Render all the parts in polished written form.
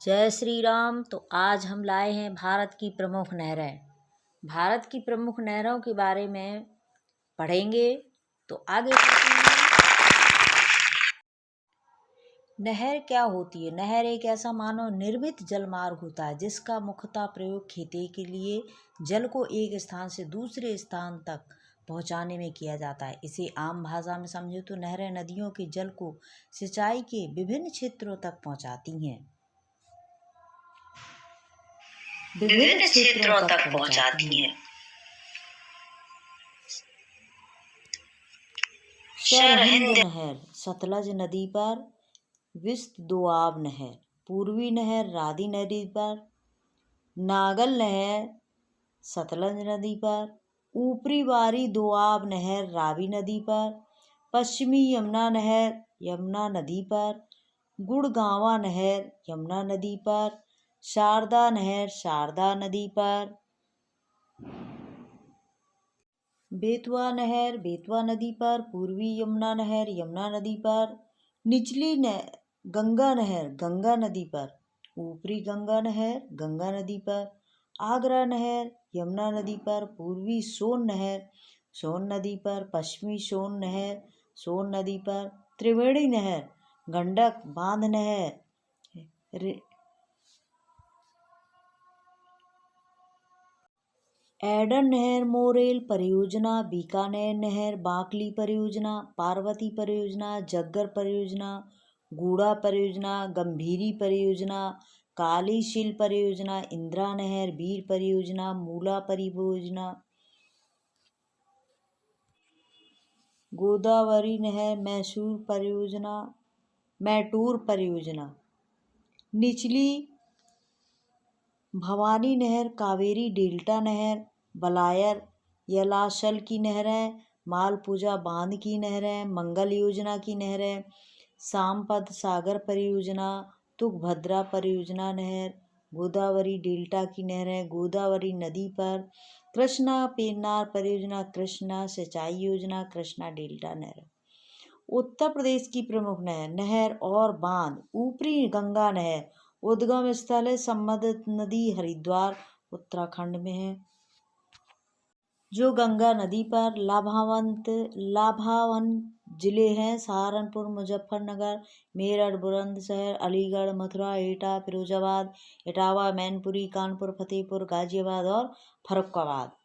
जय श्री राम। तो आज हम लाए हैं भारत की प्रमुख नहरें। भारत की प्रमुख नहरों के बारे में पढ़ेंगे। तो आगे चलते हैं। नहर क्या होती है? नहर एक ऐसा मानव निर्मित जलमार्ग होता है जिसका मुख्यतः प्रयोग खेती के लिए जल को एक स्थान से दूसरे स्थान तक पहुंचाने में किया जाता है। इसे आम भाषा में समझे तो नहरें नदियों के जल को सिंचाई के विभिन्न क्षेत्रों तक पहुंचाती हैं। विभिन्न क्षेत्रों तक पहुंचाती हैं। सरहिंद नहर सतलज नदी पर, विस्त दोआब नहर पूर्वी नहर रावी नदी पर, नागल नहर सतलज नदी पर, ऊपरी बारी दोआब नहर रावी नदी पर, पश्चिमी यमुना नहर यमुना नदी पर, गुड़गांवा नहर यमुना नदी पर, शारदा नहर शारदा नदी पर, बेतवा नहर बेतवा नदी पर, पूर्वी यमुना नहर यमुना नदी पर, निचली गंगा नहर गंगा नदी पर, ऊपरी गंगा नहर गंगा नदी पर, आगरा नहर यमुना नदी पर, पूर्वी सोन नहर सोन नदी पर, पश्चिमी सोन नहर सोन नदी पर, त्रिवेणी नहर गंडक बांध नहर, एडन नहर मोरेल परियोजना, बीकानेर नहर बांकली परियोजना, पार्वती परियोजना, जग्गर परियोजना, गूड़ा परियोजना, गंभीरी परियोजना, काली शिल परियोजना, इंदिरा नहर वीर परियोजना, मूला परियोजना, गोदावरी नहर मैसूर परियोजना, मैटूर परियोजना, निचली भवानी नहर कावेरी डेल्टा नहर, बलायर यलाशल की नहरें, मालपुजा बांध की नहरें, मंगल योजना की नहरें, सामपद सागर परियोजना, तुंगभद्रा परियोजना नहर, गोदावरी डेल्टा की नहरें गोदावरी नदी पर, कृष्णा पेन्नार परियोजना, कृष्णा सिंचाई योजना, कृष्णा डेल्टा नहर। उत्तर प्रदेश की प्रमुख नहर और बांध, ऊपरी गंगा नहर उद्गम स्थल है संबंधित नदी हरिद्वार उत्तराखंड में है, जो गंगा नदी पर लाभावन जिले हैं सहारनपुर, मुजफ्फरनगर, मेरठ, बुलंदशहर, अलीगढ़, मथुरा, एटा, फिरोजाबाद, इटावा, मैनपुरी, कानपुर, फतेहपुर, गाजियाबाद और फर्रुखाबाद।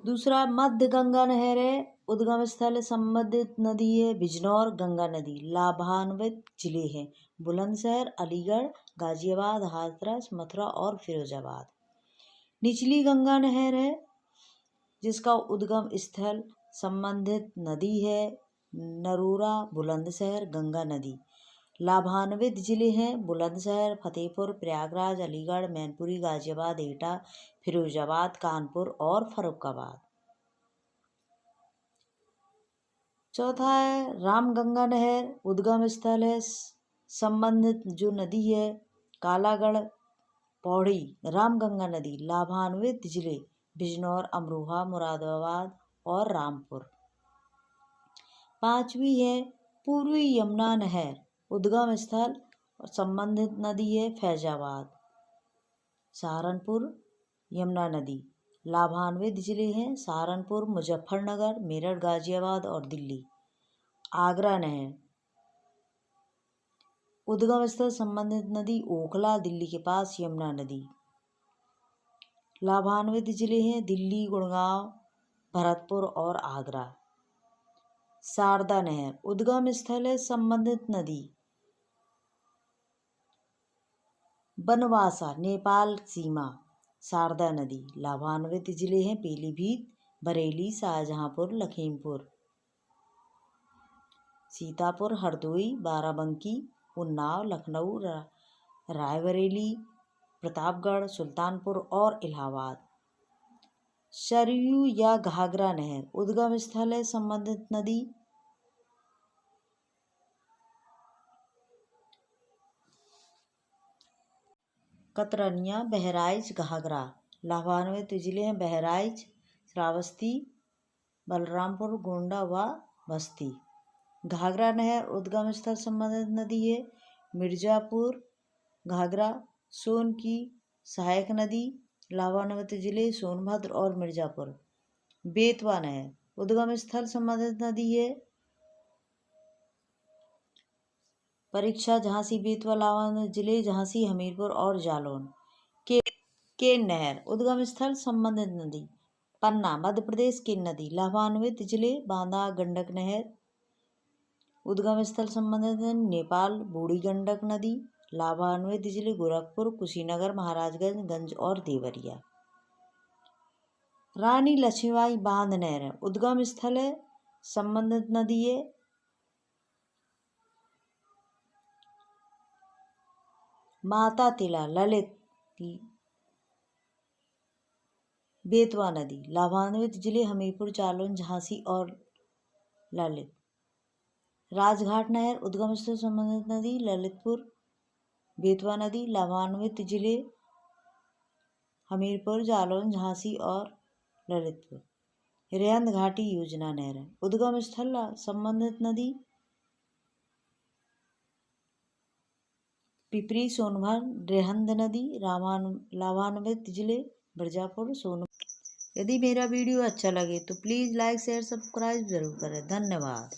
दूसरा मध्य गंगा नहर है, उद्गम स्थल संबंधित नदी है बिजनौर गंगा नदी, लाभान्वित जिले हैं बुलंदशहर, अलीगढ़, गाजियाबाद, हाथरस, मथुरा और फिरोजाबाद। निचली गंगा नहर है जिसका उद्गम स्थल संबंधित नदी है नरोरा, बुलंदशहर गंगा नदी, लाभान्वित जिले हैं बुलंदशहर, फतेहपुर, प्रयागराज, अलीगढ़, मैनपुरी, गाजियाबाद, एटा, फिरोजाबाद, कानपुर और फर्रुखाबाद। चौथा है रामगंगा नहर, उद्गम स्थल है संबंधित जो नदी है कालागढ़, पौड़ी, रामगंगा नदी, लाभान्वित जिले बिजनौर, अमरोहा, मुरादाबाद और रामपुर। पांचवी है पूर्वी यमुना नहर, उद्गम स्थल और संबंधित नदी है फैजाबाद, सहारनपुर यमुना नदी, लाभान्वित जिले हैं सहारनपुर, मुजफ्फरनगर, मेरठ, गाजियाबाद और दिल्ली। आगरा नहर, उद्गम स्थल संबंधित नदी ओखला, दिल्ली के पास यमुना नदी, लाभान्वित जिले हैं दिल्ली, गुड़गांव, भरतपुर और आगरा। शारदा नहर, उद्गम स्थल है संबंधित नदी बनवासा, नेपाल सीमा, शारदा नदी, लाभान्वित जिले हैं पीलीभीत, बरेली, शाहजहांपुर, लखीमपुर, सीतापुर, हरदोई, बाराबंकी, उन्नाव, लखनऊ, रायबरेली, प्रतापगढ़, सुल्तानपुर और इलाहाबाद। सरयू या घाघरा नहर, उद्गम स्थल है संबंधित नदी कतरनिया, बहराइच, घाघरा, लाभान्वित जिले हैं बहराइच, श्रावस्ती, बलरामपुर, गोंडा व बस्ती। घाघरा नहर उद्गम स्थल संबंधित नदी है मिर्ज़ापुर, घाघरा, सोन की सहायक नदी, लाभान्वित जिले सोनभद्र और मिर्ज़ापुर। बेतवा नहर उद्गम स्थल संबंधित नदी है परीक्षा, झांसी, बेतवा, लाभान्वित जिले झांसी, हमीरपुर और जालौन। केन नहर उद्गम स्थल संबंधित नदी पन्ना मध्य प्रदेश, केन नदी, लाभान्वित जिले बांदा, गंडक नहर, उद्गम स्थल संबंधित नेपाल, बूढ़ी गंडक नदी, लाभान्वित जिले गोरखपुर, कुशीनगर, महाराजगंज और देवरिया। रानी लक्ष्मीबाई बांध नहर उद्गम स्थल है संबंधित नदी है माता तिला, ललित, बेतवा नदी, लाभान्वित जिले हमीरपुर, जालौन, झांसी और ललित। राजघाट नहर उद्गम स्थल संबंधित नदी ललितपुर, बेतवा नदी, लाभान्वित जिले हमीरपुर, जालौन, झांसी और ललितपुर। रेहंद घाटी योजना नहर उद्गम स्थल संबंधित नदी पिपरी, सोनभद्र, रेहंद नदी, लाभान्वित जिले मिर्ज़ापुर, सोनभद्र। यदि मेरा वीडियो अच्छा लगे तो प्लीज़ लाइक शेयर सब्सक्राइब जरूर करें। धन्यवाद।